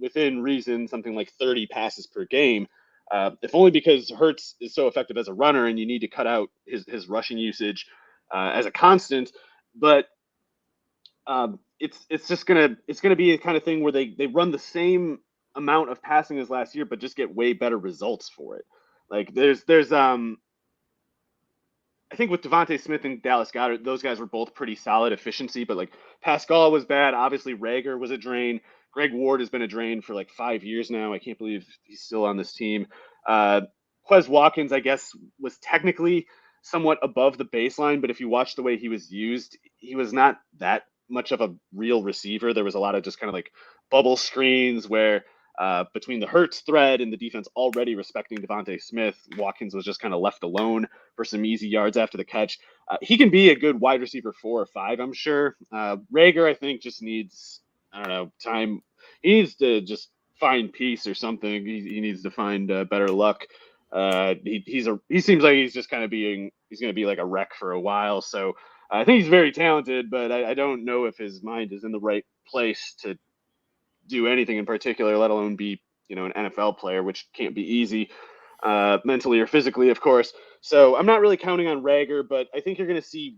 within reason something like 30 passes per game. If only because Hurts is so effective as a runner, and you need to cut out his rushing usage as a constant. But it's gonna be a kind of thing where they run the same amount of passing as last year, but just get way better results for it. Like there's I think with Devontae Smith and Dallas Goedert, those guys were both pretty solid efficiency, but like Pascal was bad. Obviously, Reagor was a drain. Greg Ward has been a drain for like 5 years now. I can't believe he's still on this team. Quez Watkins, I guess, was technically somewhat above the baseline, but if you watch the way he was used, he was not that much of a real receiver. There was a lot of just kind of like bubble screens where between the Hurts thread and the defense already respecting Devontae Smith, Watkins was just kind of left alone for some easy yards after the catch. He can be a good wide receiver 4 or 5, I'm sure. Reagor, I think, just needs, time. He needs to just find peace or something. He needs to find better luck. He seems like he's just kind of he's going to be like a wreck for a while. So I think he's very talented, but I don't know if his mind is in the right place to do anything in particular, let alone be, an NFL player, which can't be easy, mentally or physically, of course. So I'm not really counting on Rager, but I think you're going to see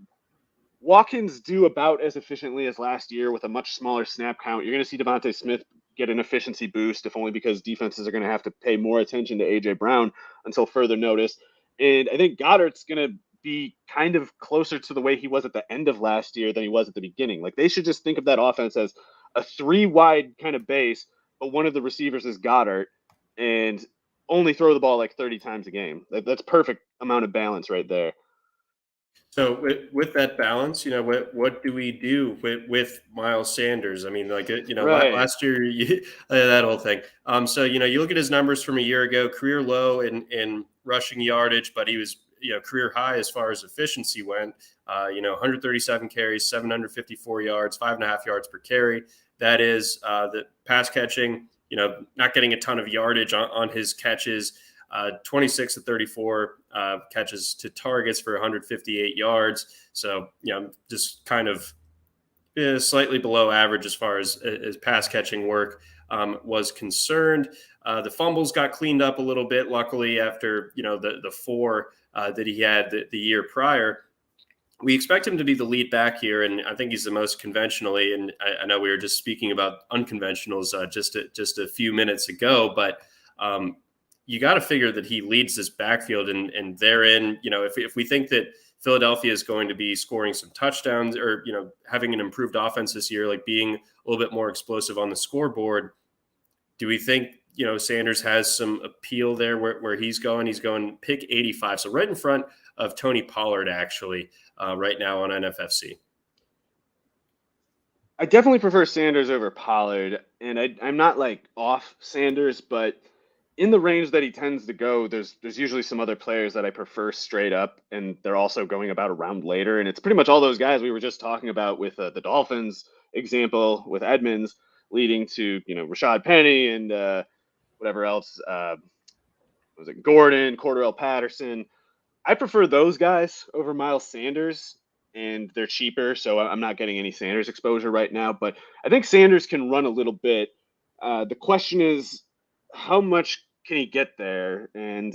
Watkins do about as efficiently as last year with a much smaller snap count. You're going to see Devontae Smith get an efficiency boost, if only because defenses are going to have to pay more attention to A.J. Brown until further notice. And I think Goddard's going to be kind of closer to the way he was at the end of last year than he was at the beginning. Like, they should just think of that offense as a 3-wide kind of base, but one of the receivers is Goddard, and only throw the ball like 30 times a game. That's perfect amount of balance right there. So with that balance, what do we do with Miles Sanders? I mean, like, Right. last year, that whole thing. So, you look at his numbers from a year ago, career low in rushing yardage, but he was, career high as far as efficiency went. 137 carries, 754 yards, 5.5 yards per carry. That is the pass catching, not getting a ton of yardage on his catches. 26 to 34 catches to targets for 158 yards. So, just kind of slightly below average as far as pass catching work was concerned. The fumbles got cleaned up a little bit, luckily, after, the 4 that he had the year prior. We expect him to be the lead back here, and I think he's the most conventionally. And I know we were just speaking about unconventionals just a few minutes ago, but you got to figure that he leads this backfield, and therein, if we think that Philadelphia is going to be scoring some touchdowns or, having an improved offense this year, like being a little bit more explosive on the scoreboard, do we think, Sanders has some appeal there where he's going? He's going pick 85. So right in front of Tony Pollard, actually, right now on NFFC. I definitely prefer Sanders over Pollard, and I'm not like off Sanders, but in the range that he tends to go, there's usually some other players that I prefer straight up, and they're also going about a round later. And it's pretty much all those guys we were just talking about with the Dolphins example with Edmonds leading to, Rashad Penny and whatever else, was it Gordon, Cordarrelle Patterson. I prefer those guys over Miles Sanders, and they're cheaper, so I'm not getting any Sanders exposure right now. But I think Sanders can run a little bit. The question is, how much can he get there, and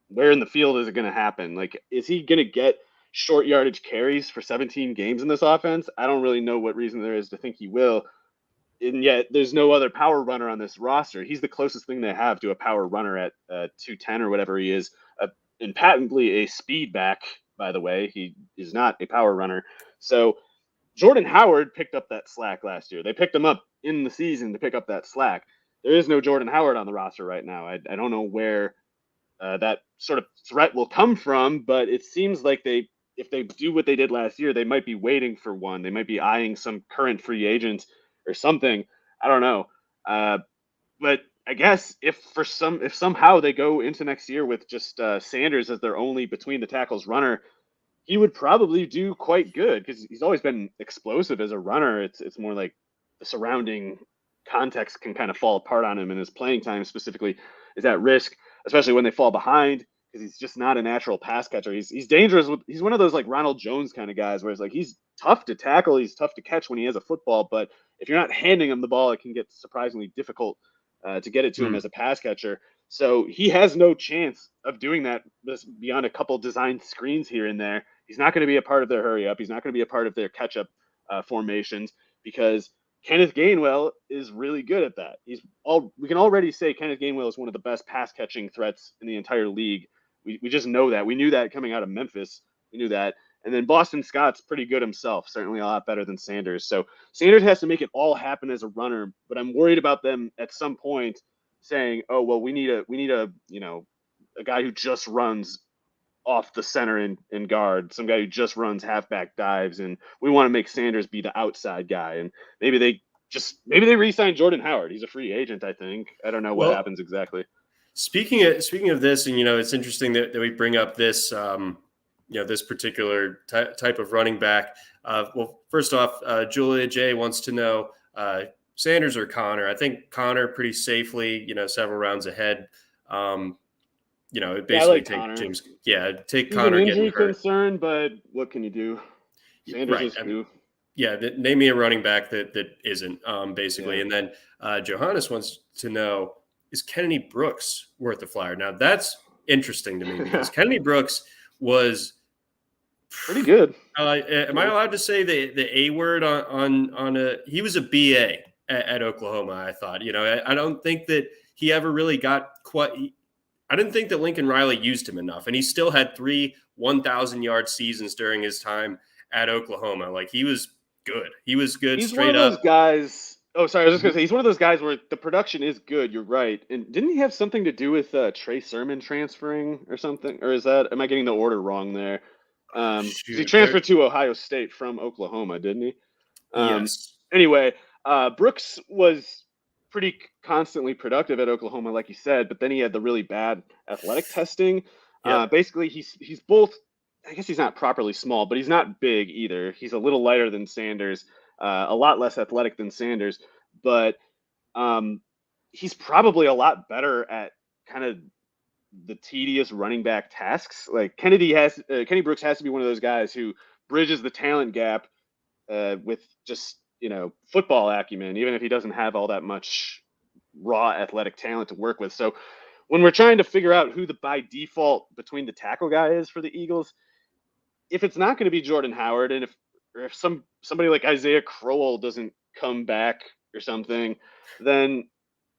where in the field is it going to happen? Like, is he going to get short yardage carries for 17 games in this offense? I don't really know what reason there is to think he will. And yet, there's no other power runner on this roster. He's the closest thing they have to a power runner at 210 or whatever he is, and patently a speed back, by the way. He is not a power runner. So Jordan Howard picked up that slack last year. They picked him up in the season to pick up that slack. There is no Jordan Howard on the roster right now. I don't know where that sort of threat will come from, but it seems like if they do what they did last year, they might be waiting for one. They might be eyeing some current free agent or something. I don't know. But I guess if somehow they go into next year with just Sanders as their only between the tackles runner, he would probably do quite good because he's always been explosive as a runner. It's more like the surrounding context can kind of fall apart on him, and his playing time specifically is at risk, especially when they fall behind because he's just not a natural pass catcher. He's dangerous. He's one of those like Ronald Jones kind of guys where it's like he's tough to tackle, he's tough to catch when he has a football, but if you're not handing him the ball, it can get surprisingly difficult to get it to him as a pass catcher. So he has no chance of doing that beyond a couple designed screens here and there. He's not going to be a part of their hurry up. He's not going to be a part of their catch up formations because Kenneth Gainwell is really good at that. We can already say Kenneth Gainwell is one of the best pass catching threats in the entire league. We just know that. We knew that coming out of Memphis. We knew that. And then Boston Scott's pretty good himself, certainly a lot better than Sanders. So Sanders has to make it all happen as a runner, but I'm worried about them at some point saying, "Oh, well, we need a a guy who just runs off the center and guard, some guy who just runs halfback dives, and we want to make Sanders be the outside guy." And maybe they re-sign Jordan Howard. He's a free agent, I think. I don't know what happens exactly. Speaking of this, and it's interesting that we bring up this this particular type of running back. Well, first off, Julia J wants to know Sanders or Connor. I think Connor pretty safely, several rounds ahead. Basically take Connor. James. Yeah, take He's Connor. An injury concern, but what can you do? Sanders is who? Yeah, name me a running back that isn't basically. Yeah. And then Johannes wants to know, is Kennedy Brooks worth a flyer? Now that's interesting to me because Kennedy Brooks was pretty good. Am I allowed to say the A word on a? He was a BA at Oklahoma. I thought. I don't think that he ever really got quite. I didn't think that Lincoln Riley used him enough, and he still had 3 1,000-yard seasons during his time at Oklahoma. Like he was good. He was good. He's straight one of those up. guys. Oh, sorry. I was just gonna say he's one of those guys where the production is good. You're right. And didn't he have something to do with Trey Sermon transferring or something? Or am I getting the order wrong there? 'Cause he Shoot, transferred to Ohio State from Oklahoma, didn't he? yes. Anyway, Brooks was pretty constantly productive at Oklahoma, like you said, but then he had the really bad athletic testing. Yep. Basically, he's both. I guess he's not properly small, but he's not big either. He's a little lighter than Sanders, a lot less athletic than Sanders, but he's probably a lot better at kind of the tedious running back tasks. Like Kenny Brooks has to be one of those guys who bridges the talent gap with just football acumen, even if he doesn't have all that much raw athletic talent to work with. So when we're trying to figure out who the by default between the tackle guy is for the Eagles, if it's not going to be Jordan Howard, and if somebody like Isaiah Crowell doesn't come back or something, then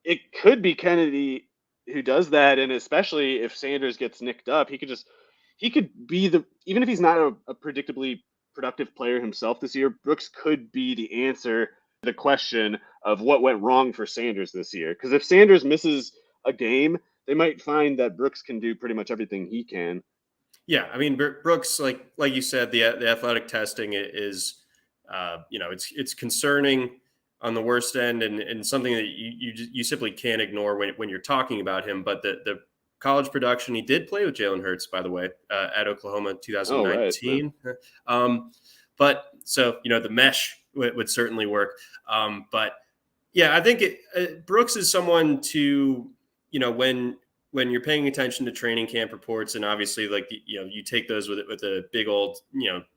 it could be Kennedy who does that. And especially if Sanders gets nicked up, he could be even if he's not a predictably productive player himself this year, Brooks could be the answer to the question of what went wrong for Sanders this year. Because if Sanders misses a game, they might find that Brooks can do pretty much everything he can. Yeah, I mean Brooks, like you said, the athletic testing is, it's concerning on the worst end, and something that you simply can't ignore when you're talking about him. But the college production, he did play with Jalen Hurts, by the way, at Oklahoma in 2019. Oh, right. But so the mesh would certainly work. But yeah, I think Brooks is someone to when you're paying attention to training camp reports, and obviously like you take those with a big old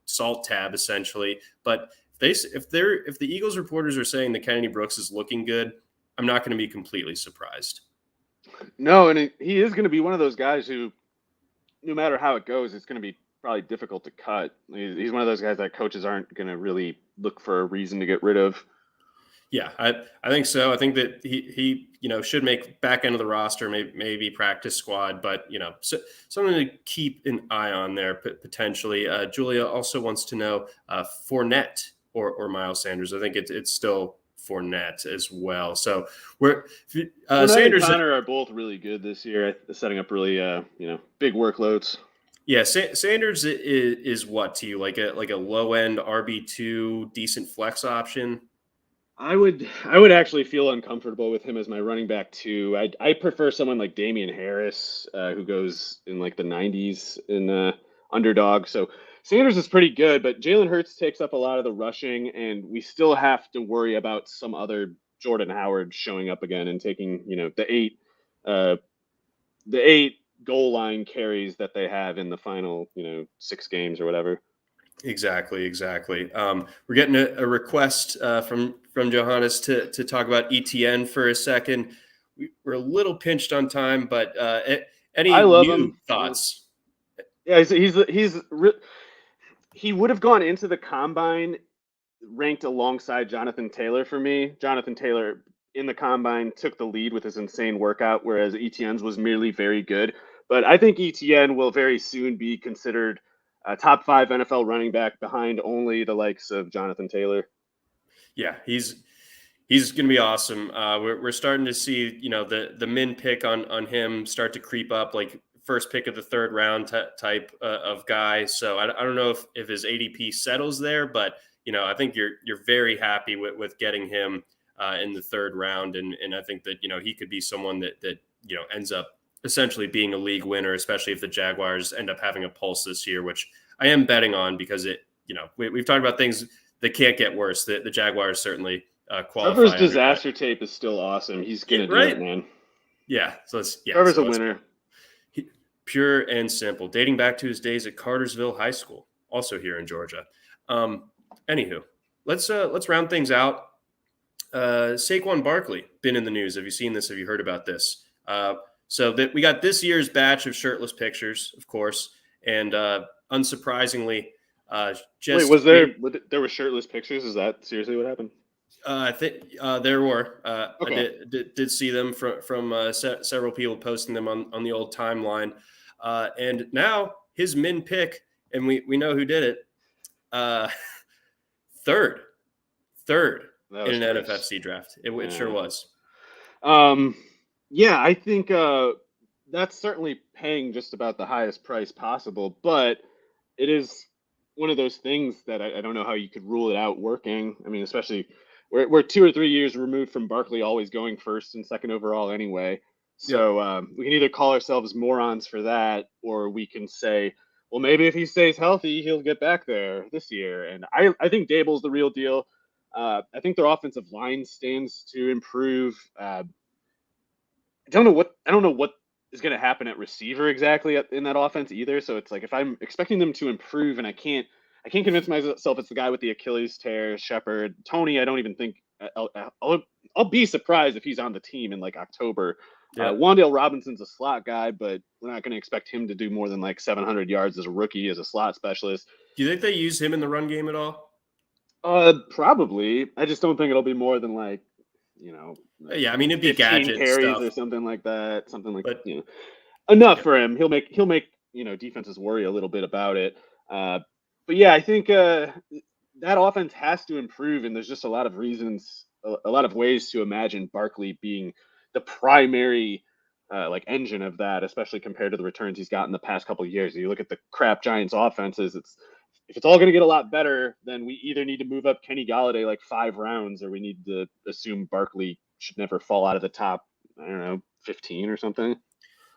salt tab essentially. But if the Eagles reporters are saying that Kennedy Brooks is looking good, I'm not going to be completely surprised. No, and he is going to be one of those guys who, no matter how it goes, it's going to be probably difficult to cut. He's one of those guys that coaches aren't going to really look for a reason to get rid of. Yeah, I think so. I think that he should make back end of the roster, maybe practice squad, but something to keep an eye on there potentially. Julia also wants to know Fournette or Miles Sanders. I think it's still Fournette as well. So Sanders and Connor are both really good this year, setting up really big workloads. Yeah, Sanders is what to you, like a low end RB2 decent flex option. I would actually feel uncomfortable with him as my running back too. I prefer someone like Damian Harris, who goes in like the 90s in underdog. So Sanders is pretty good, but Jalen Hurts takes up a lot of the rushing, and we still have to worry about some other Jordan Howard showing up again and taking the eight goal line carries that they have in the final 6 games or whatever. Exactly. We're getting a request from Johannes to talk about ETN for a second. We're a little pinched on time, but any new thoughts? Yeah, he would have gone into the combine ranked alongside Jonathan Taylor for me. Jonathan Taylor in the combine took the lead with his insane workout, whereas ETN's was merely very good. But I think ETN will very soon be considered a top 5 NFL running back behind only the likes of Jonathan Taylor. Yeah, he's going to be awesome. We're starting to see, the min pick on him start to creep up, like first pick of the 3rd round type of guy. So I don't know if his ADP settles there, but I think you're very happy with getting him in the 3rd round, and I think that he could be someone that ends up essentially being a league winner, especially if the Jaguars end up having a pulse this year, which I am betting on because we've talked about things that can't get worse. The Jaguars certainly qualify. Trevor's disaster tape is still awesome. He's going to do it, man. Yeah. Trevor's a winner. Pure and simple. Dating back to his days at Cartersville High School, also here in Georgia. Anywho, let's round things out. Saquon Barkley been in the news. Have you seen this? Have you heard about this? So that we got this year's batch of shirtless pictures, of course, and unsurprisingly, Wait, just there were shirtless pictures? Is that seriously what happened? I think there were. I Okay. did see them from several people posting them on the old timeline, and now his min pick, and we know who did it. Uh, third That in was an Chris. NFFC draft. It sure Yeah. was. Yeah, I think that's certainly paying just about the highest price possible, but it is one of those things that I don't know how you could rule it out working. I mean, especially we're 2 or 3 years removed from Barkley always going first and second overall anyway. Yep. So we can either call ourselves morons for that, or we can say, well, maybe if he stays healthy, he'll get back there this year. And I think Dable's the real deal. I think their offensive line stands to improve. I don't know what is going to happen at receiver exactly in that offense either. So it's like if I'm expecting them to improve and I can't convince myself it's the guy with the Achilles tear, Shepard, Tony. I don't even think I'll be surprised if he's on the team in like October. Yep. Wan'Dale Robinson's a slot guy, but we're not going to expect him to do more than like 700 yards as a rookie as a slot specialist. Do you think they use him in the run game at all? Probably. I just don't think it'll be more than like, Yeah, I mean it'd be 15 gadget carries stuff, or something like that. Something like, but enough yeah. for him. He'll make defenses worry a little bit about it. But yeah, I think that offense has to improve, and there's just a lot of reasons, a lot of ways to imagine Barkley being the primary like engine of that, especially compared to the returns he's got in the past couple of years. You look at the crap Giants offenses, if it's all going to get a lot better, then we either need to move up Kenny Galladay like 5 rounds, or we need to assume Barkley should never fall out of the top, I don't know, 15 or something.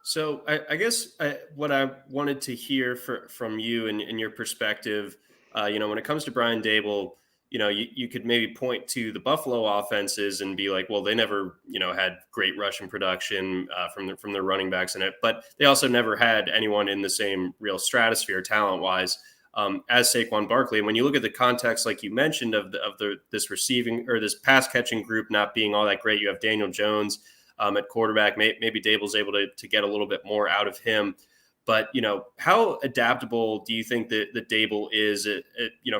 So I guess what I wanted to hear from you and your perspective, when it comes to Brian Dable, you could maybe point to the Buffalo offenses and be like, well, they never, had great rushing production from their running backs in it, but they also never had anyone in the same real stratosphere talent wise as Saquon Barkley. And when you look at the context, like you mentioned, of this receiving or this pass catching group not being all that great, you have Daniel Jones at quarterback. Maybe Dable's able to get a little bit more out of him. But, how adaptable do you think that Dable is,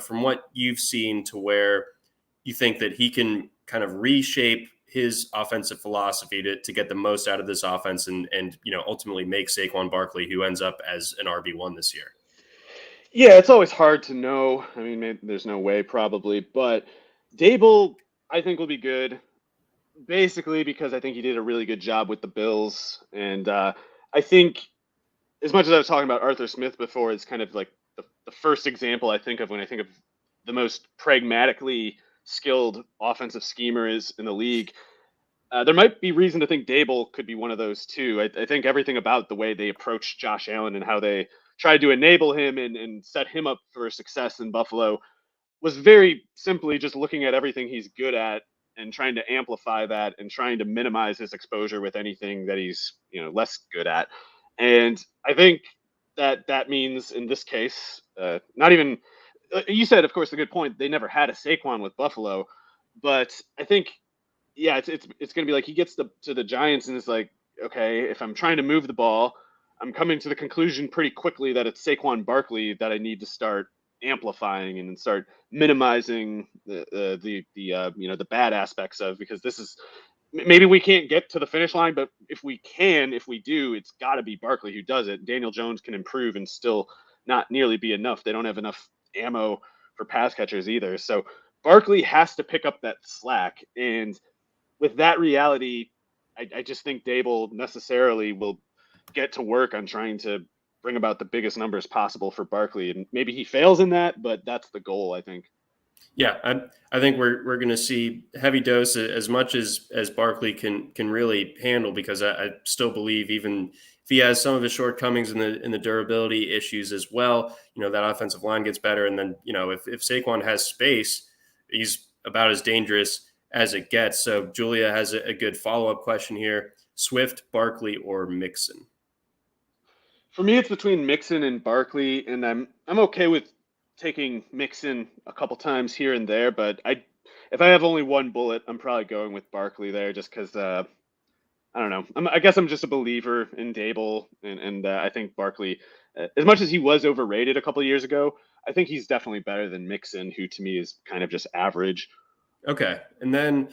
from what you've seen, to where you think that he can kind of reshape his offensive philosophy to get the most out of this offense and ultimately make Saquon Barkley, who ends up as an RB1 this year? Yeah, it's always hard to know. I mean, maybe there's no way probably, but Dable, I think, will be good. Basically, because I think he did a really good job with the Bills, and I think, as much as I was talking about Arthur Smith before, it's kind of like the first example I think of when I think of the most pragmatically skilled offensive schemer is in the league. There might be reason to think Dable could be one of those too. I think everything about the way they approached Josh Allen and how they tried to enable him and set him up for success in Buffalo was very simply just looking at everything he's good at and trying to amplify that and trying to minimize his exposure with anything that he's less good at. And I think that means in this case, not even you said, of course, a good point. They never had a Saquon with Buffalo, but I think yeah, it's going to be like he gets to the Giants and it's like, okay, if I'm trying to move the ball, I'm coming to the conclusion pretty quickly that it's Saquon Barkley that I need to start amplifying and start minimizing the bad aspects of, because this is maybe we can't get to the finish line, but if we do, it's got to be Barkley who does it. Daniel Jones can improve and still not nearly be enough. They don't have enough ammo for pass catchers either. So Barkley has to pick up that slack, and with that reality, I just think Dable necessarily will get to work on trying to bring about the biggest numbers possible for Barkley. And maybe he fails in that, but that's the goal, I think. Yeah, I think we're going to see heavy dose as much as Barkley can really handle, because I still believe, even if he has some of his shortcomings in the durability issues as well, that offensive line gets better. And then, if Saquon has space, he's about as dangerous as it gets. So Julia has a good follow-up question here: Swift, Barkley, or Mixon? For me, it's between Mixon and Barkley, and I'm okay with taking Mixon a couple times here and there, but if I have only one bullet, I'm probably going with Barkley there, just because I don't know. I guess I'm just a believer in Dable, and I think Barkley, as much as he was overrated a couple of years ago, I think he's definitely better than Mixon, who to me is kind of just average. Okay. And then,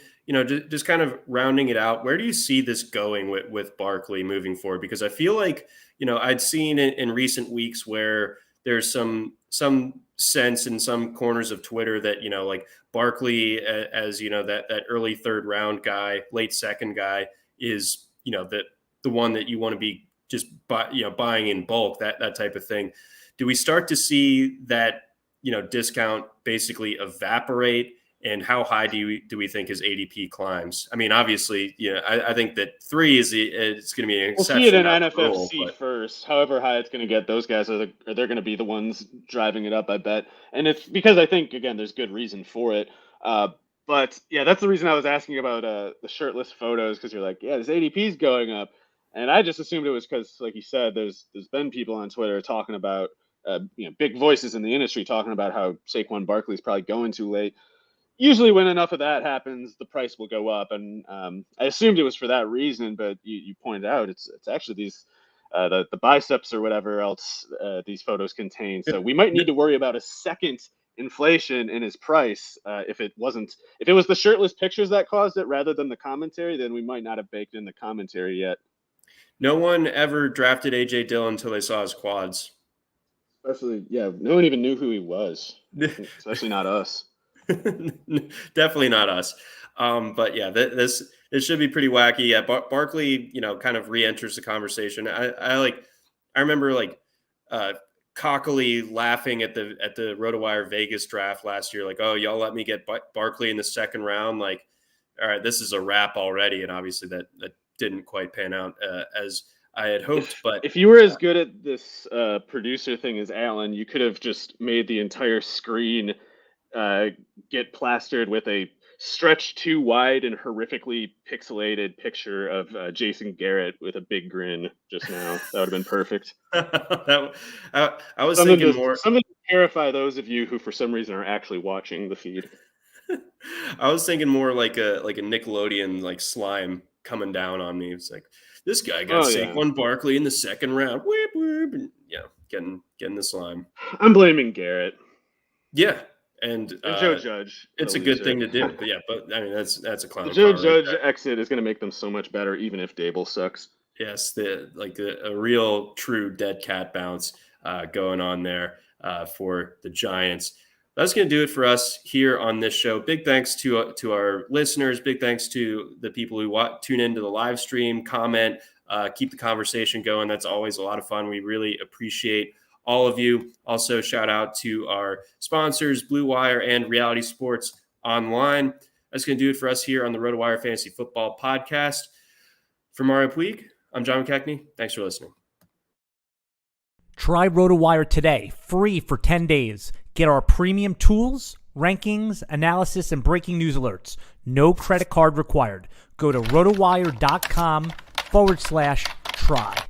just kind of rounding it out, where do you see this going with Barkley moving forward? Because I feel like, I'd seen in recent weeks where there's some sense in some corners of Twitter that, like Barkley as, that early third round guy, late second guy is, the one that you want to be just buying in bulk, that type of thing. Do we start to see that, discount basically evaporate? And how high do we think his ADP climbs? I mean, obviously, I think that 3 it's going to be an exception. We'll see it in NFFC first. However high it's going to get, those guys they're going to be the ones driving it up, I bet. And it's because I think, again, there's good reason for it. But yeah, that's the reason I was asking about the shirtless photos, because you're like, yeah, this ADP is going up, and I just assumed it was because, like you said, there's been people on Twitter talking about, big voices in the industry talking about how Saquon Barkley is probably going too late. Usually when enough of that happens, the price will go up. And I assumed it was for that reason, but you pointed out it's actually these the biceps or whatever else these photos contain. So we might need to worry about a second inflation in his price. If it was the shirtless pictures that caused it rather than the commentary, then we might not have baked in the commentary yet. No one ever drafted A.J. Dillon until they saw his quads. Especially, yeah, no one even knew who he was, especially not us. Definitely not us. But yeah, this should be pretty wacky. Yeah, Barkley, kind of re-enters the conversation. I remember cockily laughing at the RotoWire Vegas draft last year. Like, oh, y'all let me get Barkley in the second round. Like, all right, this is a wrap already. And obviously that didn't quite pan out as I had hoped. But if you were as good at this producer thing as Alan, you could have just made the entire screen get plastered with a stretched too wide and horrifically pixelated picture of Jason Garrett with a big grin just now. That would have been perfect. I was thinking more something to terrify those of you who for some reason are actually watching the feed. I was thinking more like a Nickelodeon slime coming down on me. It's like, this guy got Saquon Barkley in the second round. Whoop, whoop, and getting the slime. I'm blaming Garrett. Yeah. And Joe Judge. It's a good thing to do. But yeah, but I mean that's a clown. The Joe Judge exit is going to make them so much better, even if Dable sucks. Yes, a real true dead cat bounce going on there for the Giants. That's going to do it for us here on this show. Big thanks to our listeners. Big thanks to the people who tune into the live stream, comment, keep the conversation going. That's always a lot of fun. We really appreciate all of you. Also, shout out to our sponsors, Blue Wire and Reality Sports Online. That's going to do it for us here on the RotoWire Fantasy Football Podcast. For Mario Puig, I'm John McKechnie. Thanks for listening. Try RotoWire today, free for 10 days. Get our premium tools, rankings, analysis, and breaking news alerts. No credit card required. Go to rotowire.com/try.